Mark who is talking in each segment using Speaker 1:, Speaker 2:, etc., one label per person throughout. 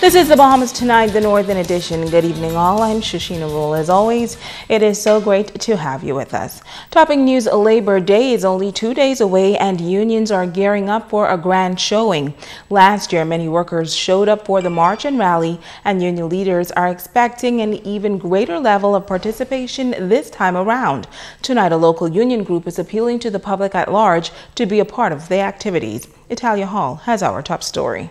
Speaker 1: This is the Bahamas Tonight, the Northern Edition. Good evening, all. I'm Shoshina Rule. As always, it is so great to have you with us. Topping news, Labor Day is only 2 days away, and unions are gearing up for a grand showing. Last year, many workers showed up for the march and rally, and union leaders are expecting an even greater level of participation this time around. Tonight, a local union group is appealing to the public at large to be a part of the activities. Italia Hall has our top story.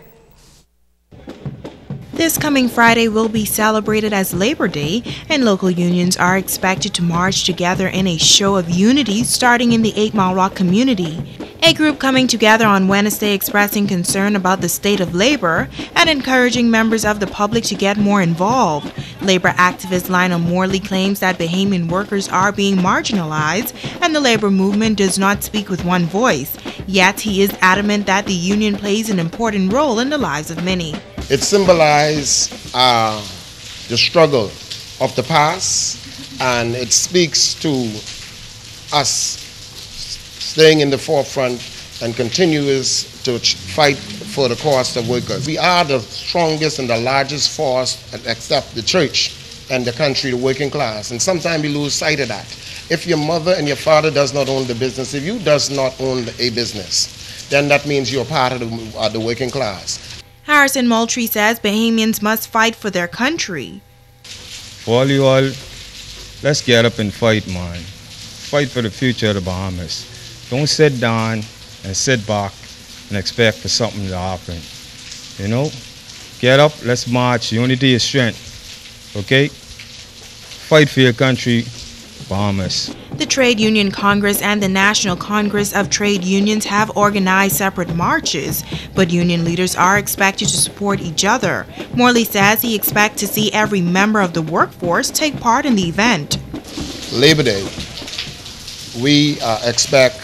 Speaker 2: This coming Friday will be celebrated as Labor Day, and local unions are expected to march together in a show of unity starting in the 8 Mile Rock community. A group coming together on Wednesday expressing concern about the state of labor and encouraging members of the public to get more involved. Labor activist Lionel Morley claims that Bahamian workers are being marginalized and the labor movement does not speak with one voice. Yet he is adamant that the union plays an important role in the lives of many.
Speaker 3: It symbolizes the struggle of the past, and it speaks to us staying in the forefront and continues to fight for the cause of workers. We are the strongest and the largest force, except the church and the country, the working class, and sometimes we lose sight of that. If your mother and your father does not own the business, if you does not own a business, then that means you're part of the working class.
Speaker 2: Harrison Moultrie says Bahamians must fight for their country.
Speaker 4: For all you all, let's get up and fight, man. Fight for the future of the Bahamas. Don't sit down and sit back and expect for something to happen. You know, get up, let's march. Unity is strength, okay? Fight for your country, Bahamas.
Speaker 2: The Trade Union Congress and the National Congress of Trade Unions have organized separate marches, but union leaders are expected to support each other. Morley says he expects to see every member of the workforce take part in the event.
Speaker 3: Labor Day, we expect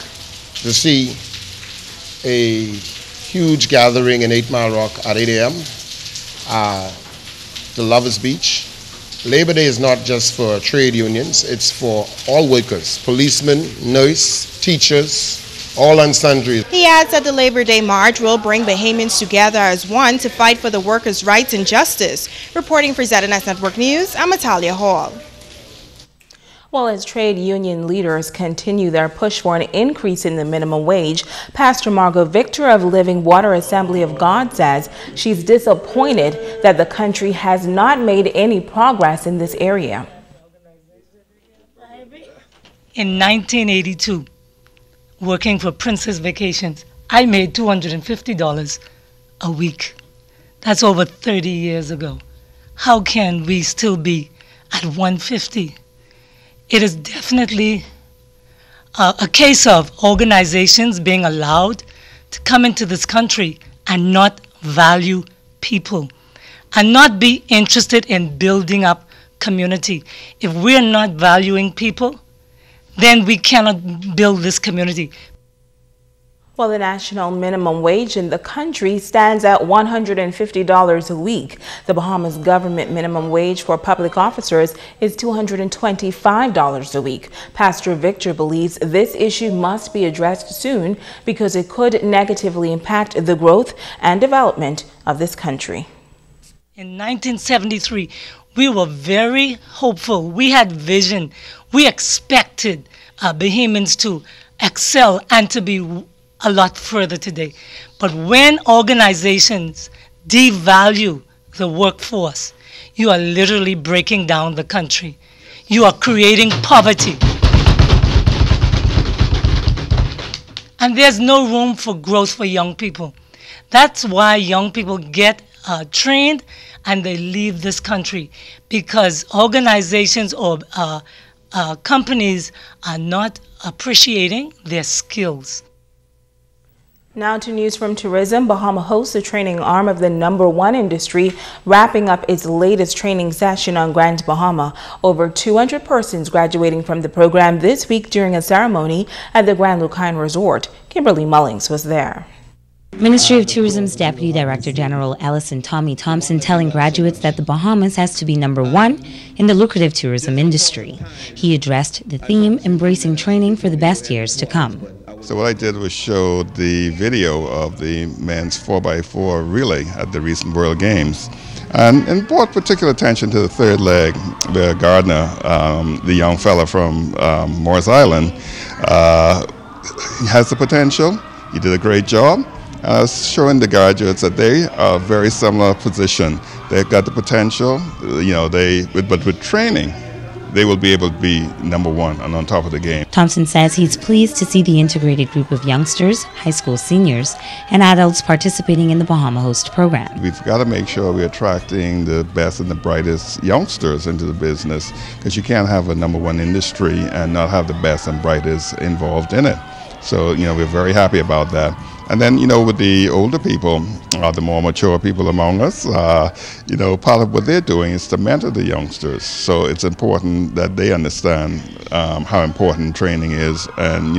Speaker 3: to see a huge gathering in 8 Mile Rock at 8 a.m. The Lovers Beach. Labor Day is not just for trade unions, it's for all workers, policemen, nurses, teachers, all and sundry.
Speaker 2: He adds that the Labor Day March will bring Bahamians together as one to fight for the workers' rights and justice. Reporting for ZNS Network News, I'm Italia Hall.
Speaker 1: Well, as trade union leaders continue their push for an increase in the minimum wage, Pastor Margot Victor of Living Water Assembly of God says she's disappointed that the country has not made any progress in this area.
Speaker 5: In 1982, working for Princess Vacations, I made $250 a week. That's over 30 years ago. How can we still be at $150? It is definitely a case of organizations being allowed to come into this country and not value people and not be interested in building up community. If we're not valuing people, then we cannot build this community.
Speaker 1: Well, the national minimum wage in the country stands at $150 a week. The Bahamas government minimum wage for public officers is $225 a week. Pastor Victor believes this issue must be addressed soon because it could negatively impact the growth and development of this country.
Speaker 5: In 1973, we were very hopeful. We had vision. We expected Bahamians to excel and to be a lot further today. But when organizations devalue the workforce, you are literally breaking down the country. You are creating poverty. And there's no room for growth for young people. That's why young people get trained and they leave this country, because organizations or companies are not appreciating their skills.
Speaker 1: Now to news from tourism. Bahama hosts a training arm of the #1 industry, wrapping up its latest training session on Grand Bahama. Over 200 persons graduating from the program this week during a ceremony at the Grand Lucine Resort. Kimberly Mullings was there.
Speaker 6: Ministry of Tourism's Deputy Director General Ellison Tommy Thompson telling graduates that the Bahamas has to be #1 in the lucrative tourism industry. He addressed the theme, embracing training for the best years to come.
Speaker 7: So what I did was show the video of the men's 4x4 relay at the recent World Games. And brought particular attention to the third leg, where Gardner, the young fella from Morris Island, he has the potential. He did a great job. Showing the graduates that they are a very similar position. They've got the potential, but with training, they will be able to be number one and on top of the game.
Speaker 6: Thompson says he's pleased to see the integrated group of youngsters, high school seniors, and adults participating in the Bahama Host program.
Speaker 7: We've got to make sure we're attracting the best and the brightest youngsters into the business, because you can't have a number one industry and not have the best and brightest involved in it. So, we're very happy about that. And then, with the older people, the more mature people among us, part of what they're doing is to mentor the youngsters. So it's important that they understand how important training is and,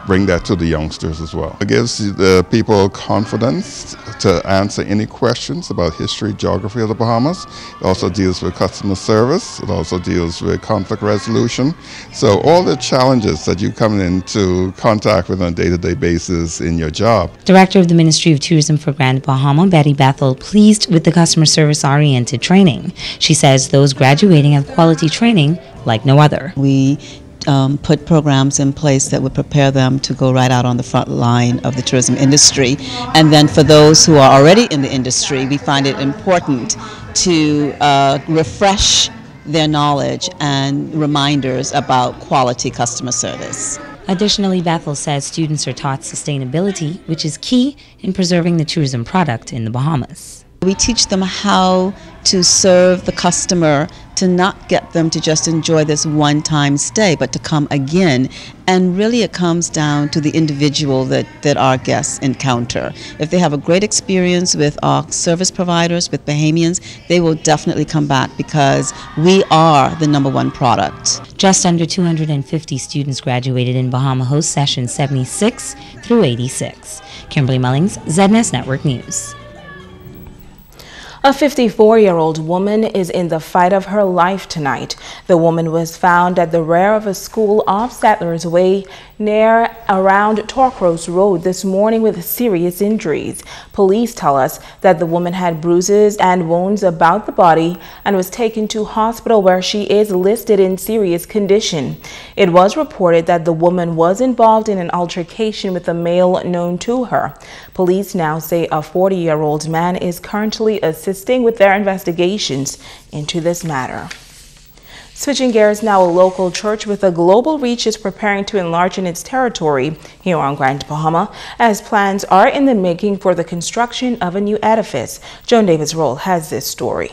Speaker 7: bring that to the youngsters as well. It gives the people confidence to answer any questions about history, geography of the Bahamas. It also deals with customer service. It also deals with conflict resolution. So all the challenges that you come into contact with on a day-to-day basis in your job.
Speaker 6: Director of the Ministry of Tourism for Grand Bahama, Betty Bethel, pleased with the customer service-oriented training. She says those graduating have quality training like no other.
Speaker 8: We put programs in place that would prepare them to go right out on the front line of the tourism industry. And then for those who are already in the industry, we find it important to refresh their knowledge and reminders about quality customer service.
Speaker 6: Additionally, Bethel says students are taught sustainability, which is key in preserving the tourism product in the Bahamas.
Speaker 8: We teach them how to serve the customer, to not get them to just enjoy this one-time stay, but to come again. And really it comes down to the individual that our guests encounter. If they have a great experience with our service providers, with Bahamians, they will definitely come back because we are the number one product.
Speaker 6: Just under 250 students graduated in Bahama Host Session 76 through 86. Kimberly Mullings, ZNS Network News.
Speaker 1: A 54-year-old woman is in the fight of her life tonight. The woman was found at the rear of a school off Settlers Way near around Torcross Road this morning with serious injuries. Police tell us that the woman had bruises and wounds about the body and was taken to hospital where she is listed in serious condition. It was reported that the woman was involved in an altercation with a male known to her. Police now say a 40-year-old man is currently assisting with their investigations into this matter. Switching gears now, a local church with a global reach is preparing to enlarge in its territory here on Grand Bahama, as plans are in the making for the construction of a new edifice. Joan Davis-Roll has this story.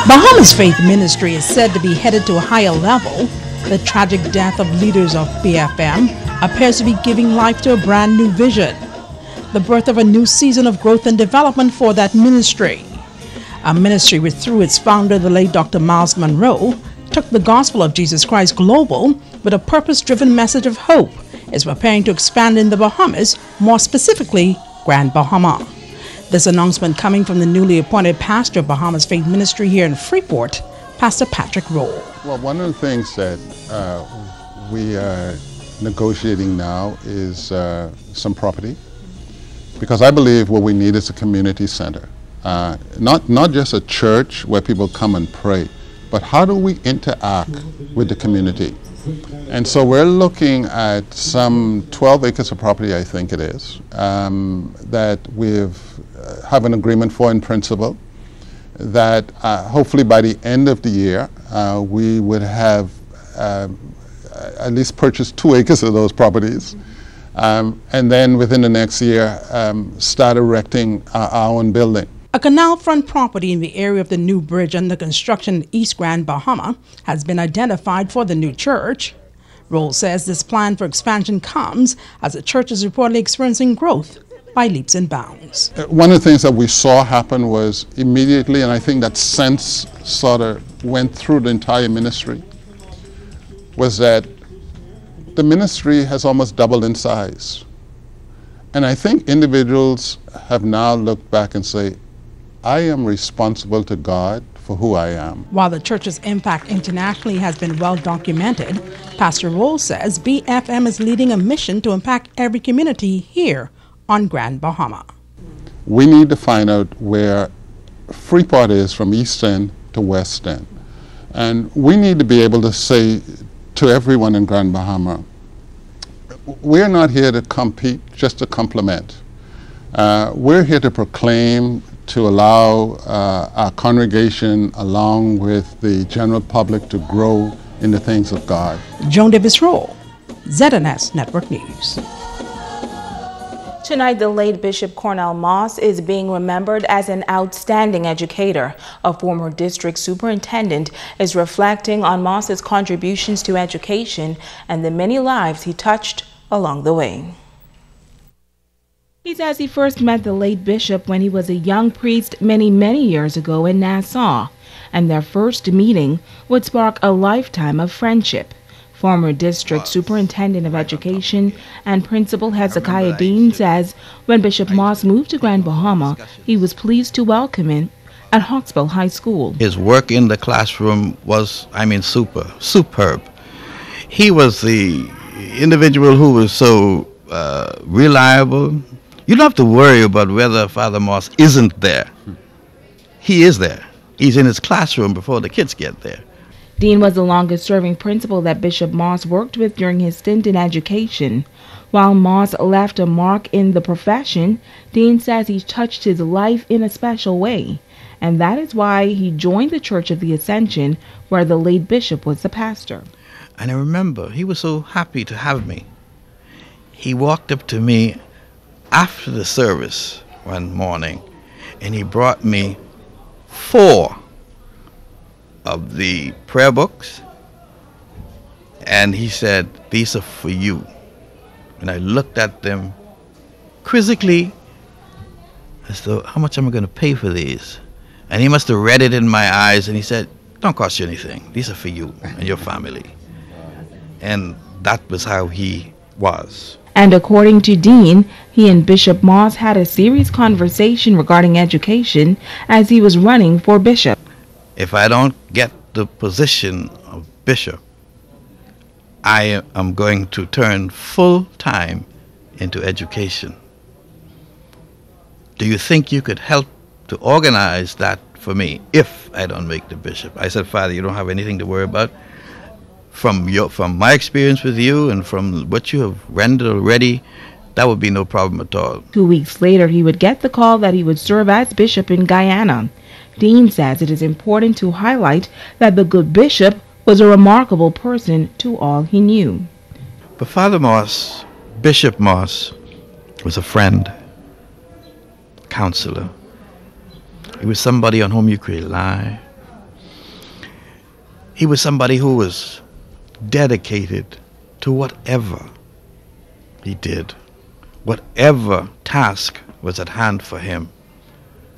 Speaker 9: Bahama's Faith Ministry is said to be headed to a higher level. The tragic death of leaders of BFM appears to be giving life to a brand new vision, the birth of a new season of growth and development for that ministry. A ministry which, through its founder, the late Dr. Miles Monroe, took the gospel of Jesus Christ global with a purpose-driven message of hope, is preparing to expand in the Bahamas, more specifically, Grand Bahama. This announcement coming from the newly appointed pastor of Bahama's Faith Ministry here in Freeport, Pastor Patrick Roll.
Speaker 10: Well, one of the things that we are negotiating now is some property, because I believe what we need is a community center, not just a church where people come and pray, but how do we interact with the community? And so we're looking at some 12 acres of property, I think it is, that we've have an agreement for in principle, that hopefully by the end of the year we would have at least purchased 2 acres of those properties, and then within the next year start erecting our own building.
Speaker 9: A canal front property in the area of the new bridge under construction in East Grand Bahama has been identified for the new church. Roll says this plan for expansion comes as the church is reportedly experiencing growth by leaps and bounds.
Speaker 10: One of the things that we saw happen was immediately, and I think that sense sort of went through the entire ministry, was that the ministry has almost doubled in size. And I think individuals have now looked back and say, I am responsible to God for who I am.
Speaker 9: While the church's impact internationally has been well documented, Pastor Roll says BFM is leading a mission to impact every community here on Grand Bahama.
Speaker 10: We need to find out where Freeport is from East End to West End. And we need to be able to say to everyone in Grand Bahama, we're not here to compete, just to complement. We're here to proclaim, to allow our congregation along with the general public to grow in the things of God.
Speaker 9: Joan Davis Roll, ZNS Network News.
Speaker 1: Tonight, the late Bishop Cornell Moss is being remembered as an outstanding educator. A former district superintendent is reflecting on Moss's contributions to education and the many lives he touched along the way. He says he first met the late bishop when he was a young priest many years ago in Nassau, and their first meeting would spark a lifetime of friendship. Former district superintendent of education and principal Hezekiah Dean says when Bishop Moss moved to Grand Bahama, he was pleased to welcome him at Hawksbill High School.
Speaker 11: His work in the classroom was, superb. He was the individual who was so reliable. You don't have to worry about whether Father Moss isn't there. He is there. He's in his classroom before the kids get there.
Speaker 1: Dean was the longest-serving principal that Bishop Moss worked with during his stint in education. While Moss left a mark in the profession, Dean says he touched his life in a special way, and that is why he joined the Church of the Ascension, where the late bishop was the pastor.
Speaker 11: And I remember he was so happy to have me. He walked up to me after the service one morning, and he brought me 4 of the prayer books, and he said, "These are for you." And I looked at them quizzically as though, how much am I going to pay for these? And he must have read it in my eyes, and he said, "Don't cost you anything. These are for you and your family." And that was how he was.
Speaker 1: And according to Dean, he and Bishop Moss had a serious conversation regarding education as he was running for bishop.
Speaker 11: If I don't get the position of bishop, I am going to turn full time into education. Do you think you could help to organize that for me if I don't make the bishop? I said, "Father, you don't have anything to worry about. From my experience with you and from what you have rendered already, that would be no problem at all."
Speaker 1: 2 weeks later, he would get the call that he would serve as bishop in Guyana. Dean says it is important to highlight that the good bishop was a remarkable person to all he knew.
Speaker 11: But Father Moss, Bishop Moss, was a friend, counselor. He was somebody on whom you could rely. He was somebody who was dedicated to whatever he did, whatever task was at hand for him.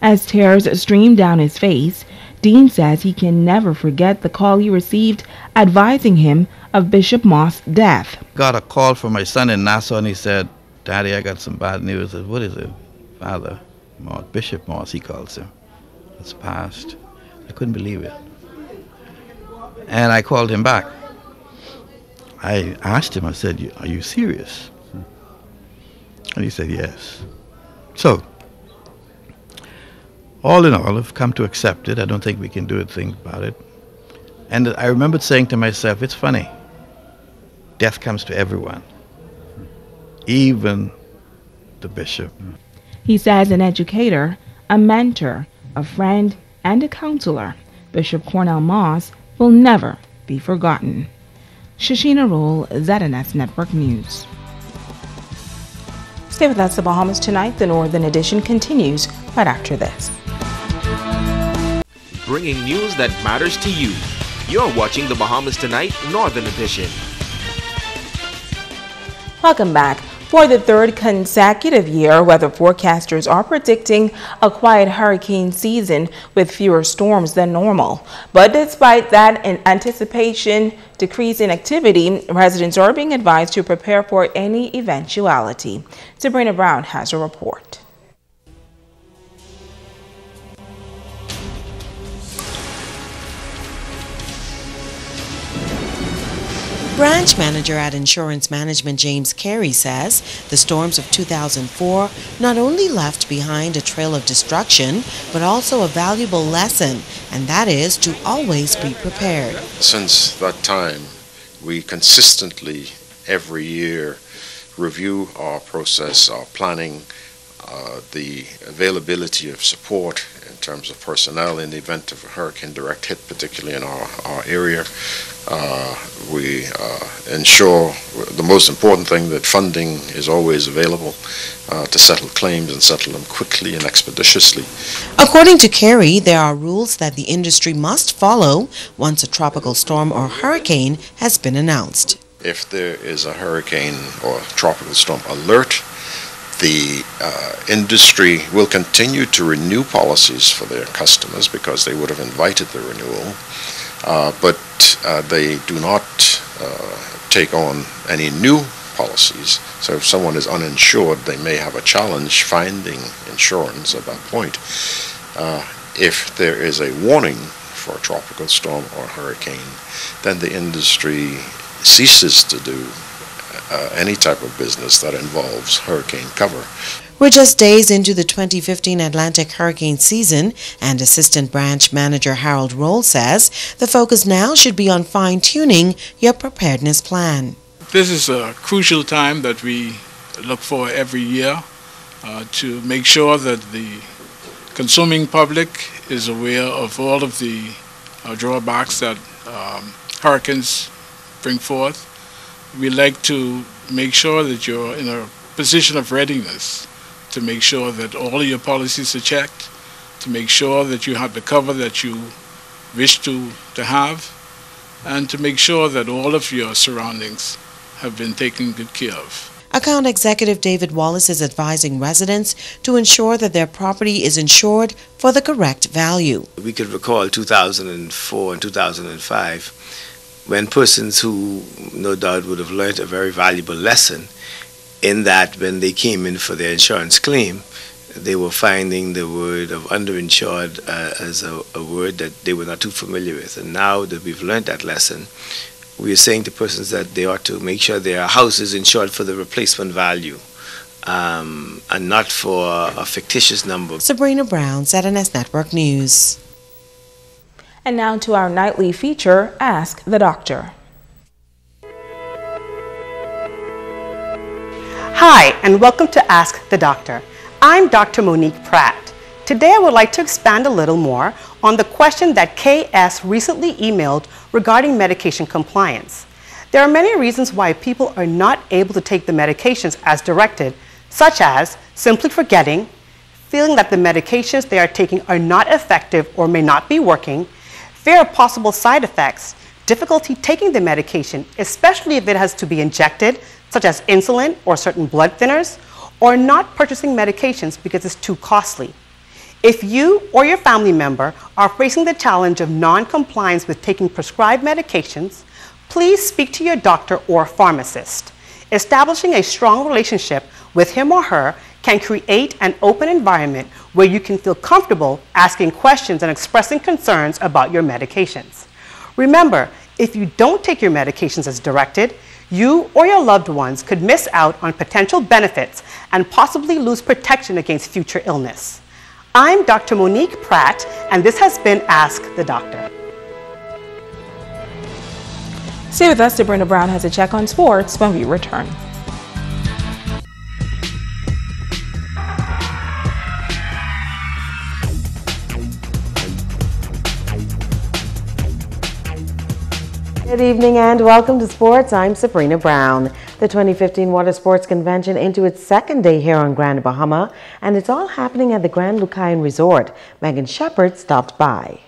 Speaker 1: As tears streamed down his face, Dean says he can never forget the call he received advising him of Bishop Moss' death.
Speaker 11: Got a call from my son in Nassau, and he said, "Daddy, I got some bad news." I said, "What is it?" "Father Moss, Bishop Moss," he calls him, "has passed." I couldn't believe it. And I called him back. I asked him, I said, "Are you serious?" And he said, "Yes." So, all in all, I've come to accept it. I don't think we can do a thing about it. And I remembered saying to myself, it's funny. Death comes to everyone, even the bishop.
Speaker 1: He says an educator, a mentor, a friend, and a counselor, Bishop Cornell Moss will never be forgotten. Shashina Roll, ZNS Network News. Stay with us, the Bahamas Tonight. The Northern Edition continues right after this.
Speaker 12: Bringing news that matters to you. You're watching the Bahamas Tonight Northern Edition.
Speaker 1: Welcome back. For the third consecutive year, weather forecasters are predicting a quiet hurricane season with fewer storms than normal. But despite that, in anticipation decrease in activity, residents are being advised to prepare for any eventuality. Sabrina Brown has a report.
Speaker 2: Branch manager at Insurance Management James Carey says the storms of 2004 not only left behind a trail of destruction, but also a valuable lesson, and that is to always be prepared.
Speaker 13: Since that time, we consistently, every year, review our process, our planning, the availability of support in terms of personnel in the event of a hurricane direct hit, particularly in our area. We ensure the most important thing, that funding is always available to settle claims and settle them quickly and expeditiously.
Speaker 2: According to Carey, there are rules that the industry must follow once a tropical storm or hurricane has been announced.
Speaker 13: If there is a hurricane or tropical storm alert, the industry will continue to renew policies for their customers because they would have invited the renewal, but they do not take on any new policies. So if someone is uninsured, they may have a challenge finding insurance at that point. If there is a warning for a tropical storm or hurricane, then the industry ceases to do any type of business that involves hurricane cover.
Speaker 2: We're just days into the 2015 Atlantic hurricane season, and Assistant Branch Manager Harold Roll says the focus now should be on fine-tuning your preparedness plan.
Speaker 14: This is a crucial time that we look for every year to make sure that the consuming public is aware of all of the drawbacks that hurricanes bring forth. We like to make sure that you're in a position of readiness, to make sure that all of your policies are checked, to make sure that you have the cover that you wish to have, and to make sure that all of your surroundings have been taken good care of.
Speaker 2: Account Executive David Wallace is advising residents to ensure that their property is insured for the correct value.
Speaker 15: We could recall 2004 and 2005 when persons who no doubt would have learned a very valuable lesson in that when they came in for their insurance claim, they were finding the word of underinsured as a word that they were not too familiar with. And now that we've learned that lesson, we are saying to persons that they ought to make sure their house is insured for the replacement value and not for a fictitious number.
Speaker 2: Sabrina Brown, ZNS Network News.
Speaker 1: And now to our nightly feature, Ask the Doctor.
Speaker 16: Hi, and welcome to Ask the Doctor. I'm Dr. Monique Pratt. Today I would like to expand a little more on the question that KS recently emailed regarding medication compliance. There are many reasons why people are not able to take the medications as directed, such as simply forgetting, feeling that the medications they are taking are not effective or may not be working, fear of possible side effects, difficulty taking the medication, especially if it has to be injected, such as insulin or certain blood thinners, or not purchasing medications because it's too costly. If you or your family member are facing the challenge of non-compliance with taking prescribed medications, please speak to your doctor or pharmacist. Establishing a strong relationship with him or her can create an open environment where you can feel comfortable asking questions and expressing concerns about your medications. Remember, if you don't take your medications as directed, you or your loved ones could miss out on potential benefits and possibly lose protection against future illness. I'm Dr. Monique Pratt, and this has been Ask the Doctor.
Speaker 1: Stay with us. Sabrina Brown has a check on sports when we return.
Speaker 17: Good evening and welcome to Sports. I'm Sabrina Brown. The 2015 Water Sports Convention into its second day here on Grand Bahama, and it's all happening at the Grand Lucayan Resort. Megan Shepard stopped by.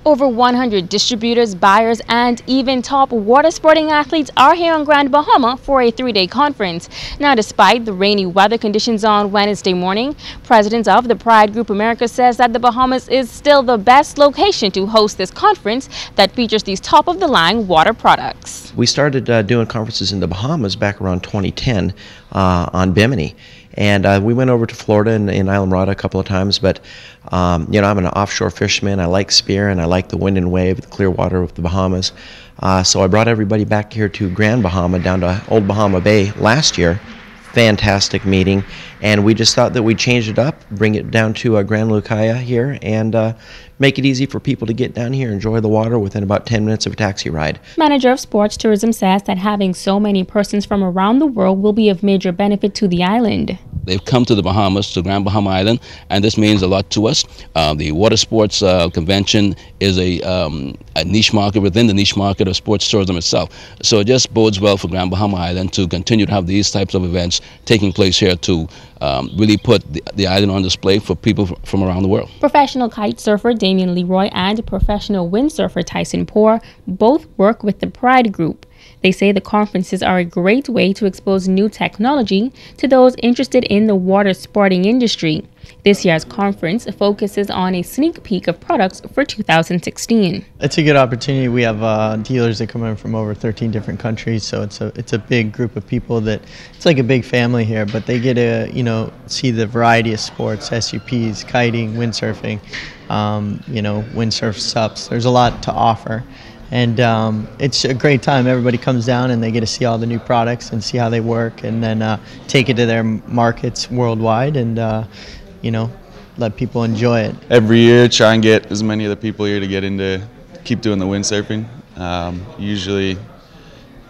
Speaker 18: Over 100 distributors, buyers, and even top water sporting athletes are here on Grand Bahama for a 3-day conference. Now, despite the rainy weather conditions on Wednesday morning, President of the Pride Group America says that the Bahamas is still the best location to host this conference that features these top-of-the-line water products.
Speaker 19: We started doing conferences in the Bahamas back around 2010 on Bimini. And we went over to Florida and in Islamorada a couple of times, but you know, I'm an offshore fisherman. I like spear and I like the wind and wave, the clear water of the Bahamas. So I brought everybody back here to Grand Bahama, down to Old Bahama Bay last year. Fantastic meeting, and we just thought that we'd change it up, bring it down to Grand Lucaya here, and make it easy for people to get down here, enjoy the water within about 10 minutes of a taxi ride.
Speaker 18: Manager of Sports Tourism says that having so many persons from around the world will be of major benefit to the island.
Speaker 20: They've come to the Bahamas, to Grand Bahama Island, and this means a lot to us. The water sports convention is a niche market within the niche market of sports tourism itself. So it just bodes well for Grand Bahama Island to continue to have these types of events taking place here to really put the island on display for people from around the world.
Speaker 18: Professional kite surfer Damian Leroy and professional windsurfer Tyson Poor both work with the Pride Group. They say the conferences are a great way to expose new technology to those interested in the water sporting industry. This year's conference focuses on a sneak peek of products for 2016.
Speaker 21: It's a good opportunity. We have dealers that come in from over 13 different countries, so it's a big group of people that it's like a big family here. But they get to see the variety of sports: SUPs, kiting, windsurfing, windsurf sups. There's a lot to offer. And it's a great time. Everybody comes down and they get to see all the new products and see how they work, and then take it to their markets worldwide and let people enjoy it.
Speaker 22: Every year try and get as many of the people here to keep doing the windsurfing. Usually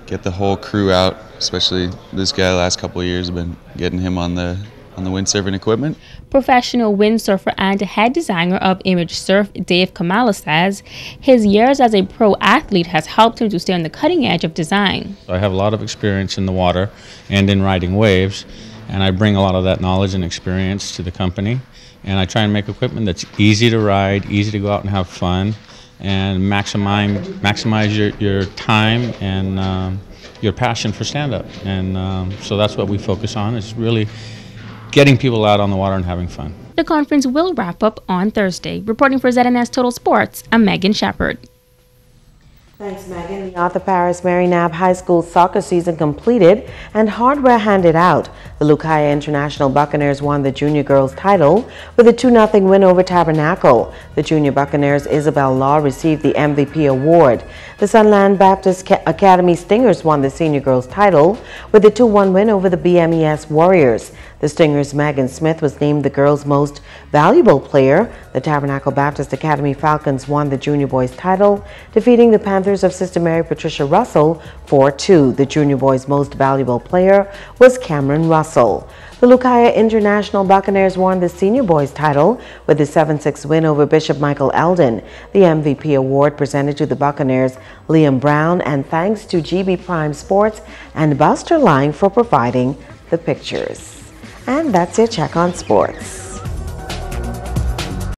Speaker 22: get the whole crew out, especially this guy the last couple of years. I've been getting him on the windsurfing equipment.
Speaker 18: Professional windsurfer and head designer of Image Surf, Dave Kamala, says his years as a pro athlete has helped him to stay on the cutting edge of design.
Speaker 23: I have a lot of experience in the water and in riding waves, and I bring a lot of that knowledge and experience to the company. And I try and make equipment that's easy to ride, easy to go out and have fun, and maximize your time and your passion for stand-up. And so that's what we focus on, is really getting people out on the water and having fun.
Speaker 18: The conference will wrap up on Thursday. Reporting for ZNS Total Sports, I'm Megan Shepard.
Speaker 17: Thanks, Megan. The Arthur Paris Mary Knapp High School soccer season completed and hardware handed out. The Lucaya International Buccaneers won the junior girls title with a 2-0 win over Tabernacle. The junior Buccaneers Isabel Law received the MVP award. The Sunland Baptist Academy Stingers won the senior girls title with a 2-1 win over the BMES Warriors. The Stingers' Megan Smith was named the girls' most valuable player. The Tabernacle Baptist Academy Falcons won the junior boys title, defeating the Panthers of Sister Mary Patricia Russell 4-2. The junior boys' most valuable player was Cameron Russell. The Lucaya International Buccaneers won the senior boys title with a 7-6 win over Bishop Michael Eldon. The MVP award presented to the Buccaneers Liam Brown, and thanks to GB Prime Sports and Buster Line for providing the pictures. And that's your check on sports.